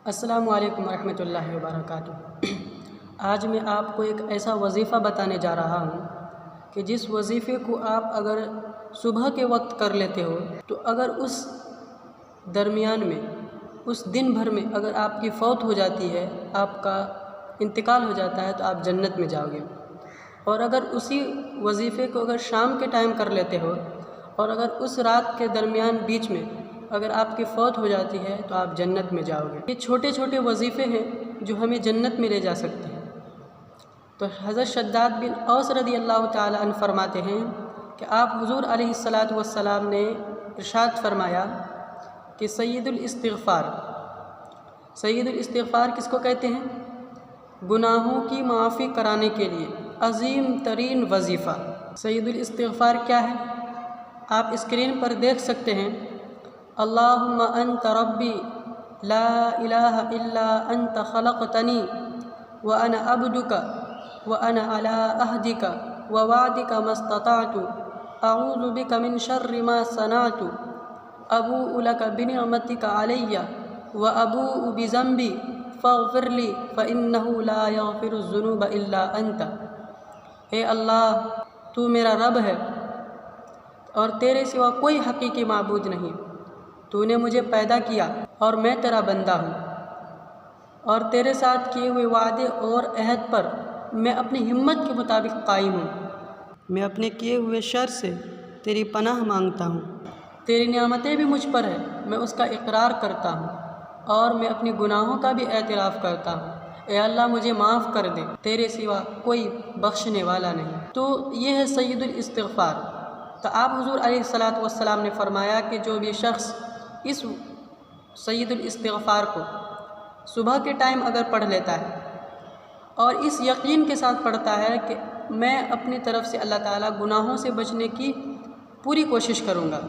السلام علیکم ورحمۃ اللہ وبرکاتہ۔ آج میں آپ کو ایک ایسا وظیفہ بتانے جا رہا ہوں کہ جس وظیفے کو آپ اگر صبح کے وقت کر لیتے ہو تو اگر اس درمیان میں اس دن بھر میں اگر آپ کی فوت ہو جاتی ہے، آپ کا انتقال ہو جاتا ہے تو آپ جنت میں جاؤ گے۔ اور اگر اسی وظیفے کو اگر شام کے ٹائم کر لیتے ہو اور اگر اس رات کے درمیان بیچ میں اگر آپ کی فوت ہو جاتی ہے تو آپ جنت میں جاؤ گے۔ یہ چھوٹے چھوٹے وظیفے ہیں جو ہمیں جنت میں لے جا سکتے ہیں۔ تو حضرت شداد بن اوس رضی اللہ تعالی عنہ فرماتے ہیں کہ آپ حضور علیہ الصلاۃ والسلام نے ارشاد فرمایا کہ سید الاستغفار کس کو کہتے ہیں؟ گناہوں کی معافی کرانے کے لیے عظیم ترین وظیفہ سید الاستغفار کیا ہے؟ آپ اسکرین پر دیکھ سکتے ہیں، اللہم انت ربی لا الہ الا انت خلقتنی وانا عبدک وانا علی عہدک ووعدک ما استطعت اعوذ بک من شر ما صنعت ابوء لک بنعمتک علی وابوء بذنبی فاغفر لی فانہ لا یغفر الذنوب الا انت۔ اے اللہ، تو میرا رب ہے اور تیرے سوا کوئی حقیقی معبود نہیں۔ تو نے مجھے پیدا کیا اور میں تیرا بندہ ہوں، اور تیرے ساتھ کیے ہوئے وعدے اور عہد پر میں اپنی ہمت کے مطابق قائم ہوں۔ میں اپنے کیے ہوئے شر سے تیری پناہ مانگتا ہوں۔ تیری نعمتیں بھی مجھ پر ہیں، میں اس کا اقرار کرتا ہوں اور میں اپنی گناہوں کا بھی اعتراف کرتا ہوں۔ اے اللہ، مجھے معاف کر دے، تیرے سوا کوئی بخشنے والا نہیں۔ تو یہ ہے سید الاستغفار۔ تو آپ حضور علیہ الصلاۃ والسلام نے فرمایا کہ جو بھی شخص اس سید الاستغفار کو صبح کے ٹائم اگر پڑھ لیتا ہے اور اس یقین کے ساتھ پڑھتا ہے کہ میں اپنی طرف سے اللہ تعالیٰ گناہوں سے بچنے کی پوری کوشش کروں گا،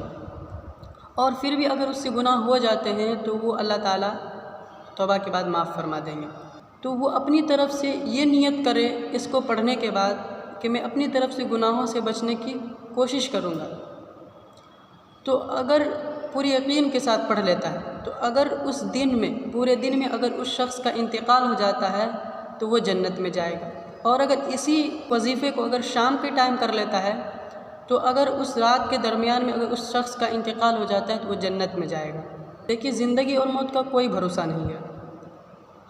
اور پھر بھی اگر اس سے گناہ ہو جاتے ہیں تو وہ اللہ تعالیٰ توبہ کے بعد معاف فرما دیں گے، تو وہ اپنی طرف سے یہ نیت کرے اس کو پڑھنے کے بعد کہ میں اپنی طرف سے گناہوں سے بچنے کی کوشش کروں گا۔ تو اگر پوری یقین کے ساتھ پڑھ لیتا ہے تو اگر اس دن میں پورے دن میں اگر اس شخص کا انتقال ہو جاتا ہے تو وہ جنت میں جائے گا، اور اگر اسی وظیفے کو اگر شام کے ٹائم کر لیتا ہے تو اگر اس رات کے درمیان میں اگر اس شخص کا انتقال ہو جاتا ہے تو وہ جنت میں جائے گا۔ دیکھیے، زندگی اور موت کا کوئی بھروسہ نہیں ہے۔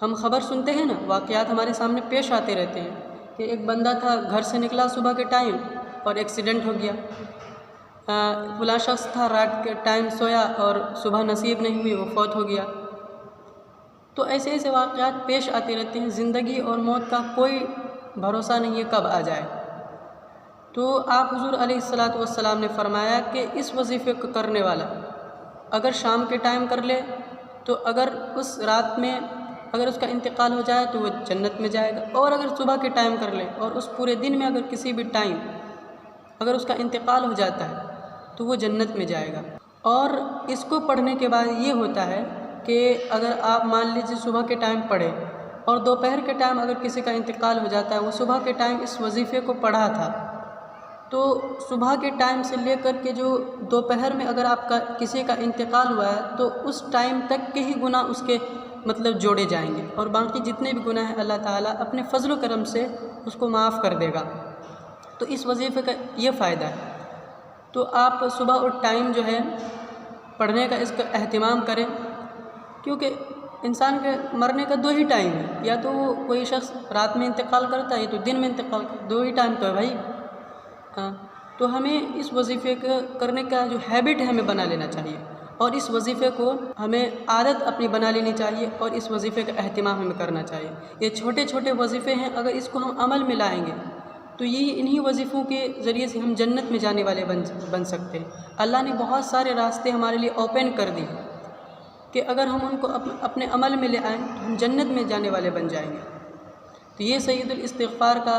ہم خبر سنتے ہیں نا، واقعات ہمارے سامنے پیش آتے رہتے ہیں کہ ایک بندہ تھا، گھر سے نکلا صبح کے ٹائم اور ایکسیڈنٹ ہو گیا، فلاں شخص تھا رات کے ٹائم سویا اور صبح نصیب نہیں ہوئی، وہ فوت ہو گیا۔ تو ایسے ایسے واقعات پیش آتے رہتے ہیں۔ زندگی اور موت کا کوئی بھروسہ نہیں ہے کب آ جائے۔ تو آپ حضور علیہ الصلاۃ والسلام نے فرمایا کہ اس وظیفے کو کرنے والا اگر شام کے ٹائم کر لے تو اگر اس رات میں اگر اس کا انتقال ہو جائے تو وہ جنت میں جائے گا، اور اگر صبح کے ٹائم کر لے اور اس پورے دن میں اگر کسی بھی ٹائم اگر اس کا انتقال ہو جاتا ہے تو وہ جنت میں جائے گا۔ اور اس کو پڑھنے کے بعد یہ ہوتا ہے کہ اگر آپ مان لیجیے صبح کے ٹائم پڑھے اور دوپہر کے ٹائم اگر کسی کا انتقال ہو جاتا ہے، وہ صبح کے ٹائم اس وظیفے کو پڑھا تھا، تو صبح کے ٹائم سے لے کر کے جو دوپہر میں اگر آپ کا کسی کا انتقال ہوا ہے تو اس ٹائم تک کے ہی گناہ اس کے جوڑے جائیں گے، اور باقی جتنے بھی گناہ ہیں اللہ تعالیٰ اپنے فضل و کرم سے اس کو معاف کر دے گا۔ تو اس وظیفے کا یہ فائدہ ہے۔ تو آپ صبح اور ٹائم جو ہے پڑھنے کا اس کا اہتمام کریں، کیونکہ انسان کے مرنے کا دو ہی ٹائم ہے، یا تو وہ کوئی شخص رات میں انتقال کرتا ہے یا تو دن میں انتقال کرتا ہے، دو ہی ٹائم تو ہے بھائی۔ تو ہمیں اس وظیفے کو کرنے کا جو ہیبٹ ہے ہمیں بنا لینا چاہیے، اور اس وظیفے کو ہمیں عادت اپنی بنا لینی چاہیے، اور اس وظیفے کا اہتمام ہمیں کرنا چاہیے۔ یہ چھوٹے چھوٹے وظیفے ہیں، اگر اس کو ہم عمل میں لائیں گے تو انہی وظیفوں کے ذریعے سے ہم جنت میں جانے والے بن سکتے ہیں۔ اللہ نے بہت سارے راستے ہمارے لیے اوپن کر دی کہ اگر ہم ان کو اپنے عمل میں لے آئیں تو ہم جنت میں جانے والے بن جائیں گے۔ تو یہ سید الاستغفار کا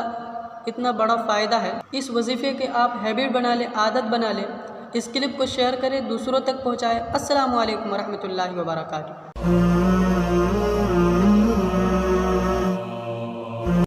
اتنا بڑا فائدہ ہے۔ اس وظیفے کے آپ ہیبٹ بنا لیں، عادت بنا لیں، اس کلپ کو شیئر کریں، دوسروں تک پہنچائیں۔ السلام علیکم ورحمۃ اللہ وبرکاتہ۔